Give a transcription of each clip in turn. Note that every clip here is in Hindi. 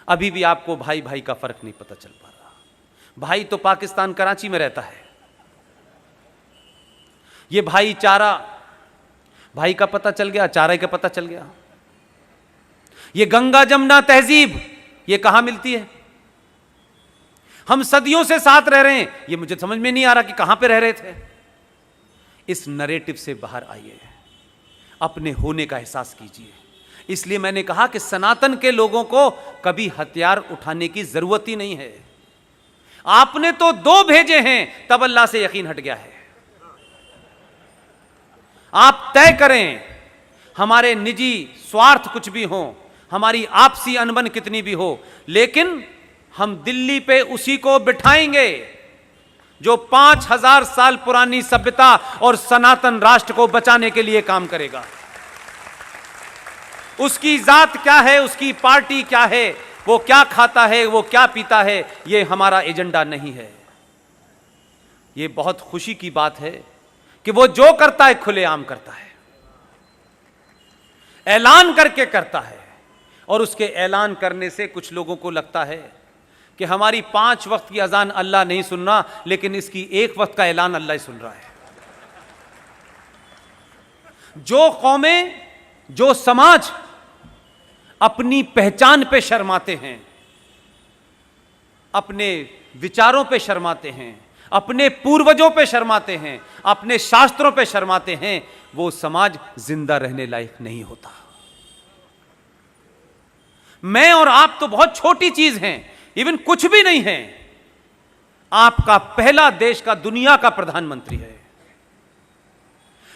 अभी भी आपको भाई भाई का फर्क नहीं पता चल पा रहा। भाई तो पाकिस्तान कराची में रहता है, ये भाईचारा, भाई का पता चल गया, चारे का पता चल गया। ये गंगा जमुना तहजीब ये कहां मिलती है? हम सदियों से साथ रह रहे हैं, ये मुझे समझ में नहीं आ रहा कि कहां पे रह रहे थे। इस नैरेटिव से बाहर आइए, अपने होने का एहसास कीजिए। इसलिए मैंने कहा कि सनातन के लोगों को कभी हथियार उठाने की जरूरत ही नहीं है। आपने तो 2 भेजे हैं, तब अल्लाह से यकीन हट गया है। आप तय करें, हमारे निजी स्वार्थ कुछ भी हो, हमारी आपसी अनबन कितनी भी हो, लेकिन हम दिल्ली पे उसी को बिठाएंगे जो 5000 साल पुरानी सभ्यता और सनातन राष्ट्र को बचाने के लिए काम करेगा। उसकी जात क्या है, उसकी पार्टी क्या है, वो क्या खाता है, वो क्या पीता है, ये हमारा एजेंडा नहीं है। ये बहुत खुशी की बात है कि वो जो करता है खुलेआम करता है, ऐलान करके करता है। और उसके ऐलान करने से कुछ लोगों को लगता है कि हमारी 5 वक्त की अजान अल्लाह नहीं सुन रहा, लेकिन इसकी 1 वक्त का ऐलान अल्लाह ही सुन रहा है। जो कौमें, जो समाज अपनी पहचान पे शर्माते हैं, अपने विचारों पे शर्माते हैं, अपने पूर्वजों पे शर्माते हैं, अपने शास्त्रों पे शर्माते हैं, वो समाज जिंदा रहने लायक नहीं होता। मैं और आप तो बहुत छोटी चीज हैं, इवन कुछ भी नहीं है। आपका पहला देश का, दुनिया का प्रधानमंत्री है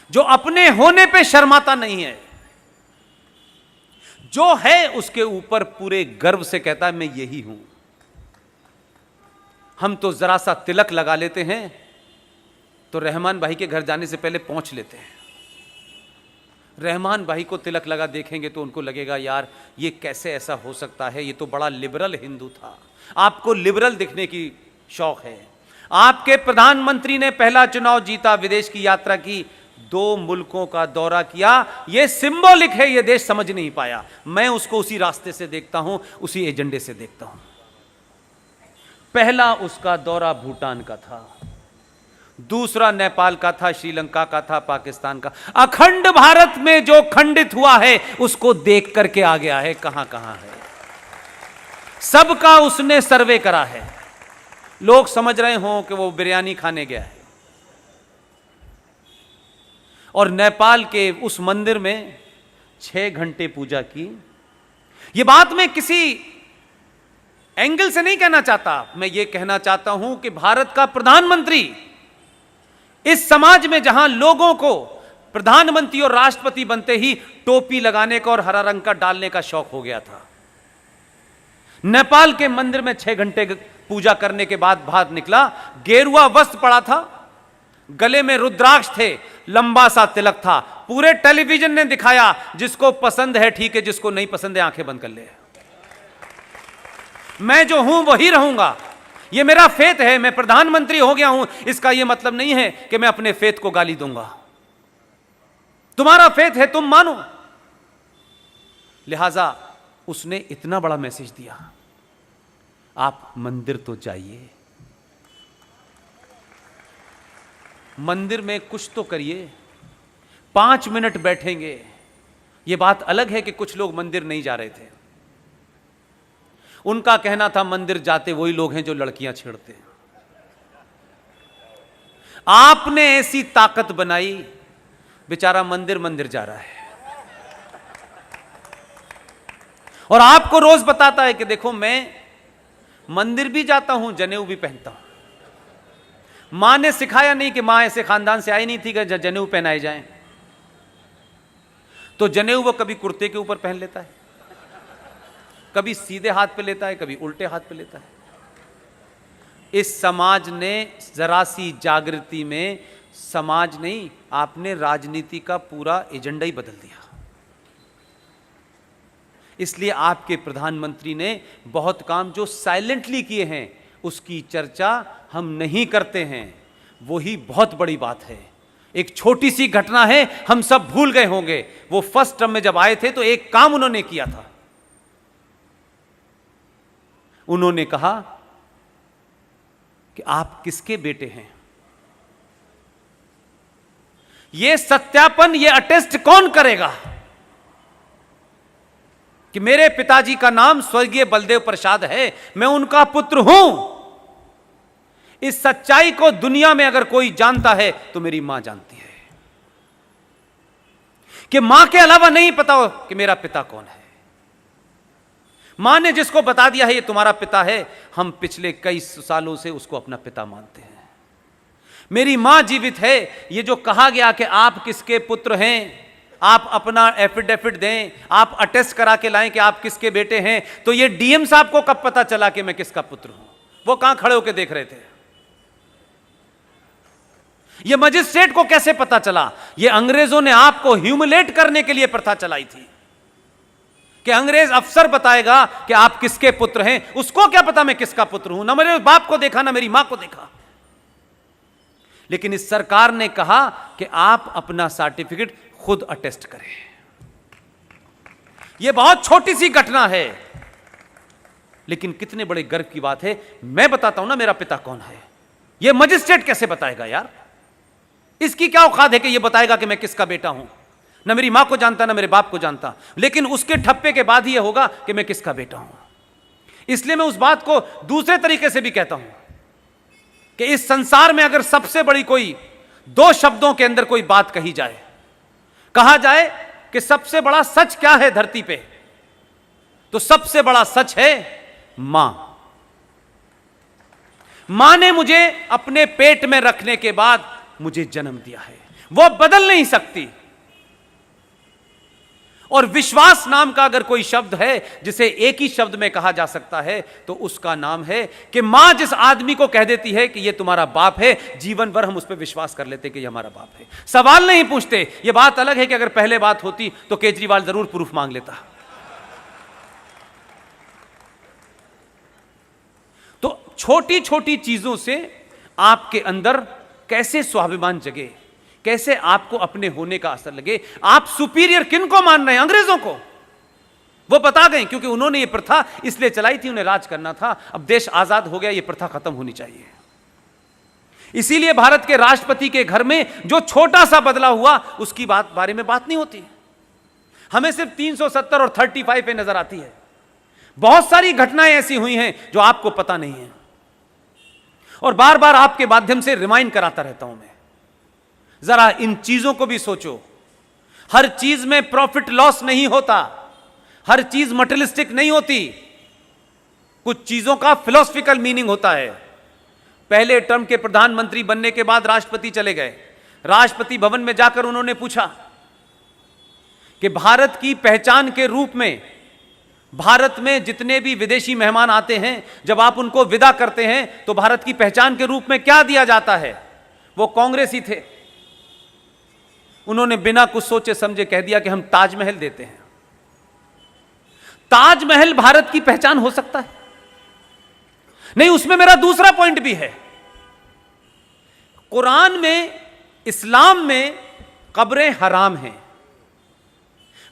जो अपने होने पे शर्माता नहीं है, जो है उसके ऊपर पूरे गर्व से कहता है मैं यही हूं। हम तो जरा सा तिलक लगा लेते हैं तो रहमान भाई के घर जाने से पहले पहुंच लेते हैं। रहमान भाई को तिलक लगा देखेंगे तो उनको लगेगा यार ये कैसे ऐसा हो सकता है, ये तो बड़ा लिबरल हिंदू था। आपको लिबरल दिखने की शौक है। आपके प्रधानमंत्री ने पहला चुनाव जीता, विदेश की यात्रा की, 2 मुल्कों का दौरा किया। ये सिंबॉलिक है, ये देश समझ नहीं पाया। मैं उसको उसी रास्ते से देखता हूं, उसी एजेंडे से देखता हूं। पहला उसका दौरा भूटान का था, दूसरा नेपाल का था, श्रीलंका का था, पाकिस्तान का। अखंड भारत में जो खंडित हुआ है उसको देख करके आ गया है कहां कहां है। सबका उसने सर्वे करा है। लोग समझ रहे हों कि वो बिरयानी खाने गया है। और नेपाल के उस मंदिर में 6 घंटे पूजा की। ये बात मैं किसी एंगल से नहीं कहना चाहता, मैं ये कहना चाहता हूं कि भारत का प्रधानमंत्री इस समाज में जहां लोगों को प्रधानमंत्री और राष्ट्रपति बनते ही टोपी लगाने का और हरा रंग का डालने का शौक हो गया था, नेपाल के मंदिर में 6 घंटे पूजा करने के बाद बाहर निकला, गेरुआ वस्त्र पड़ा था, गले में रुद्राक्ष थे, लंबा सा तिलक था। पूरे टेलीविजन ने दिखाया, जिसको पसंद है ठीक है, जिसको नहीं पसंद है आंखें बंद कर ले। मैं जो हूं वही रहूंगा, ये मेरा फेथ है। मैं प्रधानमंत्री हो गया हूं, इसका यह मतलब नहीं है कि मैं अपने फेथ को गाली दूंगा। तुम्हारा फेथ है, तुम मानो। लिहाजा उसने इतना बड़ा मैसेज दिया, आप मंदिर तो जाइए, मंदिर में कुछ तो करिए, 5 मिनट बैठेंगे। यह बात अलग है कि कुछ लोग मंदिर नहीं जा रहे थे। उनका कहना था मंदिर जाते वही लोग हैं जो लड़कियां छेड़ते हैं। आपने ऐसी ताकत बनाई, बेचारा मंदिर मंदिर जा रहा है और आपको रोज बताता है कि देखो मैं मंदिर भी जाता हूं, जनेऊ भी पहनता हूं। मां ने सिखाया नहीं कि मां ऐसे खानदान से आई नहीं थी कि जनेऊ पहनाए जाएं, तो जनेऊ वो कभी कुर्ते के ऊपर पहन लेता है, कभी सीधे हाथ पे लेता है, कभी उल्टे हाथ पे लेता है। इस समाज ने जरा सी जागृति में, समाज नहीं, आपने राजनीति का पूरा एजेंडा ही बदल दिया। इसलिए आपके प्रधानमंत्री ने बहुत काम जो साइलेंटली किए हैं उसकी चर्चा हम नहीं करते हैं, वही बहुत बड़ी बात है। एक छोटी सी घटना है, हम सब भूल गए होंगे। वो फर्स्ट टर्म में जब आए थे तो एक काम उन्होंने किया था, उन्होंने कहा कि आप किसके बेटे हैं? यह सत्यापन, यह अटेस्ट कौन करेगा कि मेरे पिताजी का नाम स्वर्गीय बलदेव प्रसाद है, मैं उनका पुत्र हूं? इस सच्चाई को दुनिया में अगर कोई जानता है तो मेरी मां जानती है कि मां के अलावा नहीं पता हो कि मेरा पिता कौन है। मां ने जिसको बता दिया है ये तुम्हारा पिता है, हम पिछले कई सालों से उसको अपना पिता मानते हैं। मेरी मां जीवित है। ये जो कहा गया कि आप किसके पुत्र हैं, आप अपना एफिडेविट दें, आप अटेस्ट करा के लाएं कि आप किसके बेटे हैं, तो ये डीएम साहब को कब पता चला कि मैं किसका पुत्र हूं? वो कहां खड़े होकर देख रहे थे? ये मजिस्ट्रेट को कैसे पता चला? ये अंग्रेजों ने आपको ह्यूमिलेट करने के लिए प्रथा चलाई थी कि अंग्रेज अफसर बताएगा कि आप किसके पुत्र हैं। उसको क्या पता मैं किसका पुत्र हूं? ना मेरे बाप को देखा, ना मेरी मां को देखा। लेकिन इस सरकार ने कहा कि आप अपना सर्टिफिकेट खुद अटेस्ट करें। यह बहुत छोटी सी घटना है, लेकिन कितने बड़े गर्व की बात है। मैं बताता हूं ना मेरा पिता कौन है, यह मजिस्ट्रेट कैसे बताएगा यार? इसकी क्या औकात है कि यह बताएगा कि मैं किसका बेटा हूं? ना मेरी मां को जानता, ना मेरे बाप को जानता, लेकिन उसके ठप्पे के बाद ही यह होगा कि मैं किसका बेटा हूं। इसलिए मैं उस बात को दूसरे तरीके से भी कहता हूं कि इस संसार में अगर सबसे बड़ी कोई दो शब्दों के अंदर कोई बात कही जाए, कहा जाए कि सबसे बड़ा सच क्या है धरती पे, तो सबसे बड़ा सच है मां। मां ने मुझे अपने पेट में रखने के बाद मुझे जन्म दिया है, वो बदल नहीं सकती। और विश्वास नाम का अगर कोई शब्द है जिसे एक ही शब्द में कहा जा सकता है तो उसका नाम है कि मां जिस आदमी को कह देती है कि ये तुम्हारा बाप है, जीवन भर हम उस पर विश्वास कर लेते कि ये हमारा बाप है, सवाल नहीं पूछते। ये बात अलग है कि अगर पहले बात होती तो केजरीवाल जरूर प्रूफ मांग लेता। तो छोटी छोटी चीजों से आपके अंदर कैसे स्वाभिमान जगे, कैसे आपको अपने होने का असर लगे। आप सुपीरियर किन को मान रहे हैं? अंग्रेजों को। वो बता गए क्योंकि उन्होंने ये प्रथा इसलिए चलाई थी, उन्हें राज करना था। अब देश आजाद हो गया, ये प्रथा खत्म होनी चाहिए। इसीलिए भारत के राष्ट्रपति के घर में जो छोटा सा बदलाव हुआ उसकी बारे में बात नहीं होती। हमें सिर्फ 370 और 35 पे नजर आती है। बहुत सारी घटनाएं ऐसी हुई हैं जो आपको पता नहीं है, और बार बार आपके माध्यम से रिमाइंड कराता रहता हूं मैं। जरा इन चीजों को भी सोचो। हर चीज में प्रॉफिट लॉस नहीं होता, हर चीज मटेरियलिस्टिक नहीं होती, कुछ चीजों का फिलोसफिकल मीनिंग होता है। पहले टर्म के प्रधानमंत्री बनने के बाद राष्ट्रपति चले गए। राष्ट्रपति भवन में जाकर उन्होंने पूछा कि भारत की पहचान के रूप में भारत में जितने भी विदेशी मेहमान आते हैं, जब आप उनको विदा करते हैं तो भारत की पहचान के रूप में क्या दिया जाता है? वो कांग्रेसी थे, उन्होंने बिना कुछ सोचे समझे कह दिया कि हम ताजमहल देते हैं। ताजमहल भारत की पहचान हो सकता है? नहीं। उसमें मेरा दूसरा पॉइंट भी है। कुरान में, इस्लाम में कब्रें हराम हैं।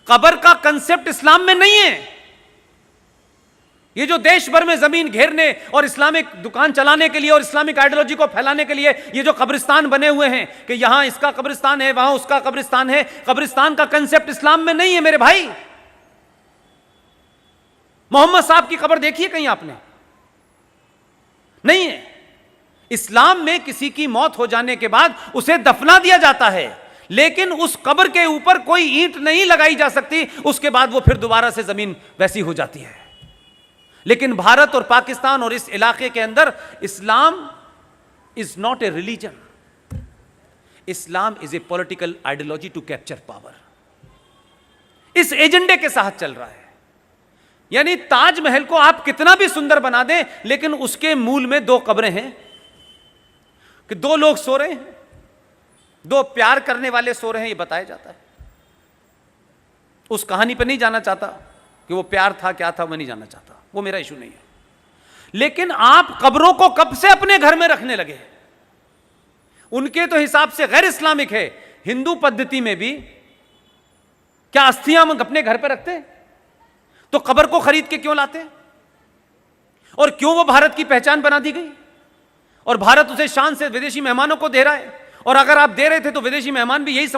कब्र का कंसेप्ट इस्लाम में नहीं है। ये जो देश भर में जमीन घेरने और इस्लामिक दुकान चलाने के लिए और इस्लामिक आइडियोलॉजी को फैलाने के लिए ये जो कब्रिस्तान बने हुए हैं कि यहां इसका कब्रिस्तान है, वहां उसका कब्रिस्तान है, कब्रिस्तान का कंसेप्ट इस्लाम में नहीं है मेरे भाई। मोहम्मद साहब की कब्र देखी है कहीं आपने? नहीं है। इस्लाम में किसी की मौत हो जाने के बाद उसे दफना दिया जाता है, लेकिन उस कब्र के ऊपर कोई ईंट नहीं लगाई जा सकती। उसके बाद वो फिर दोबारा से जमीन वैसी हो जाती है। लेकिन भारत और पाकिस्तान और इस इलाके के अंदर Islam is not a religion, Islam is a political ideology to capture power. इस एजेंडे के साथ चल रहा है। यानी ताजमहल को आप कितना भी सुंदर बना दें, लेकिन उसके मूल में दो कब्रें हैं कि दो लोग सो रहे हैं, दो प्यार करने वाले सो रहे हैं, ये बताया जाता है। उस कहानी पर नहीं जाना चाहता कि वो प्यार था क्या था, मैं नहीं जानना चाहता, वो मेरा इशू नहीं है। लेकिन आप कब्रों को कब से अपने घर में रखने लगे? उनके तो हिसाब से गैर इस्लामिक है। हिंदू पद्धति में भी क्या अस्थियां हम अपने घर पे रखते? तो कब्र को खरीद के क्यों लाते? और क्यों वो भारत की पहचान बना दी गई, और भारत उसे शान से विदेशी मेहमानों को दे रहा है। और अगर आप दे रहे थे तो विदेशी मेहमान भी यही समझ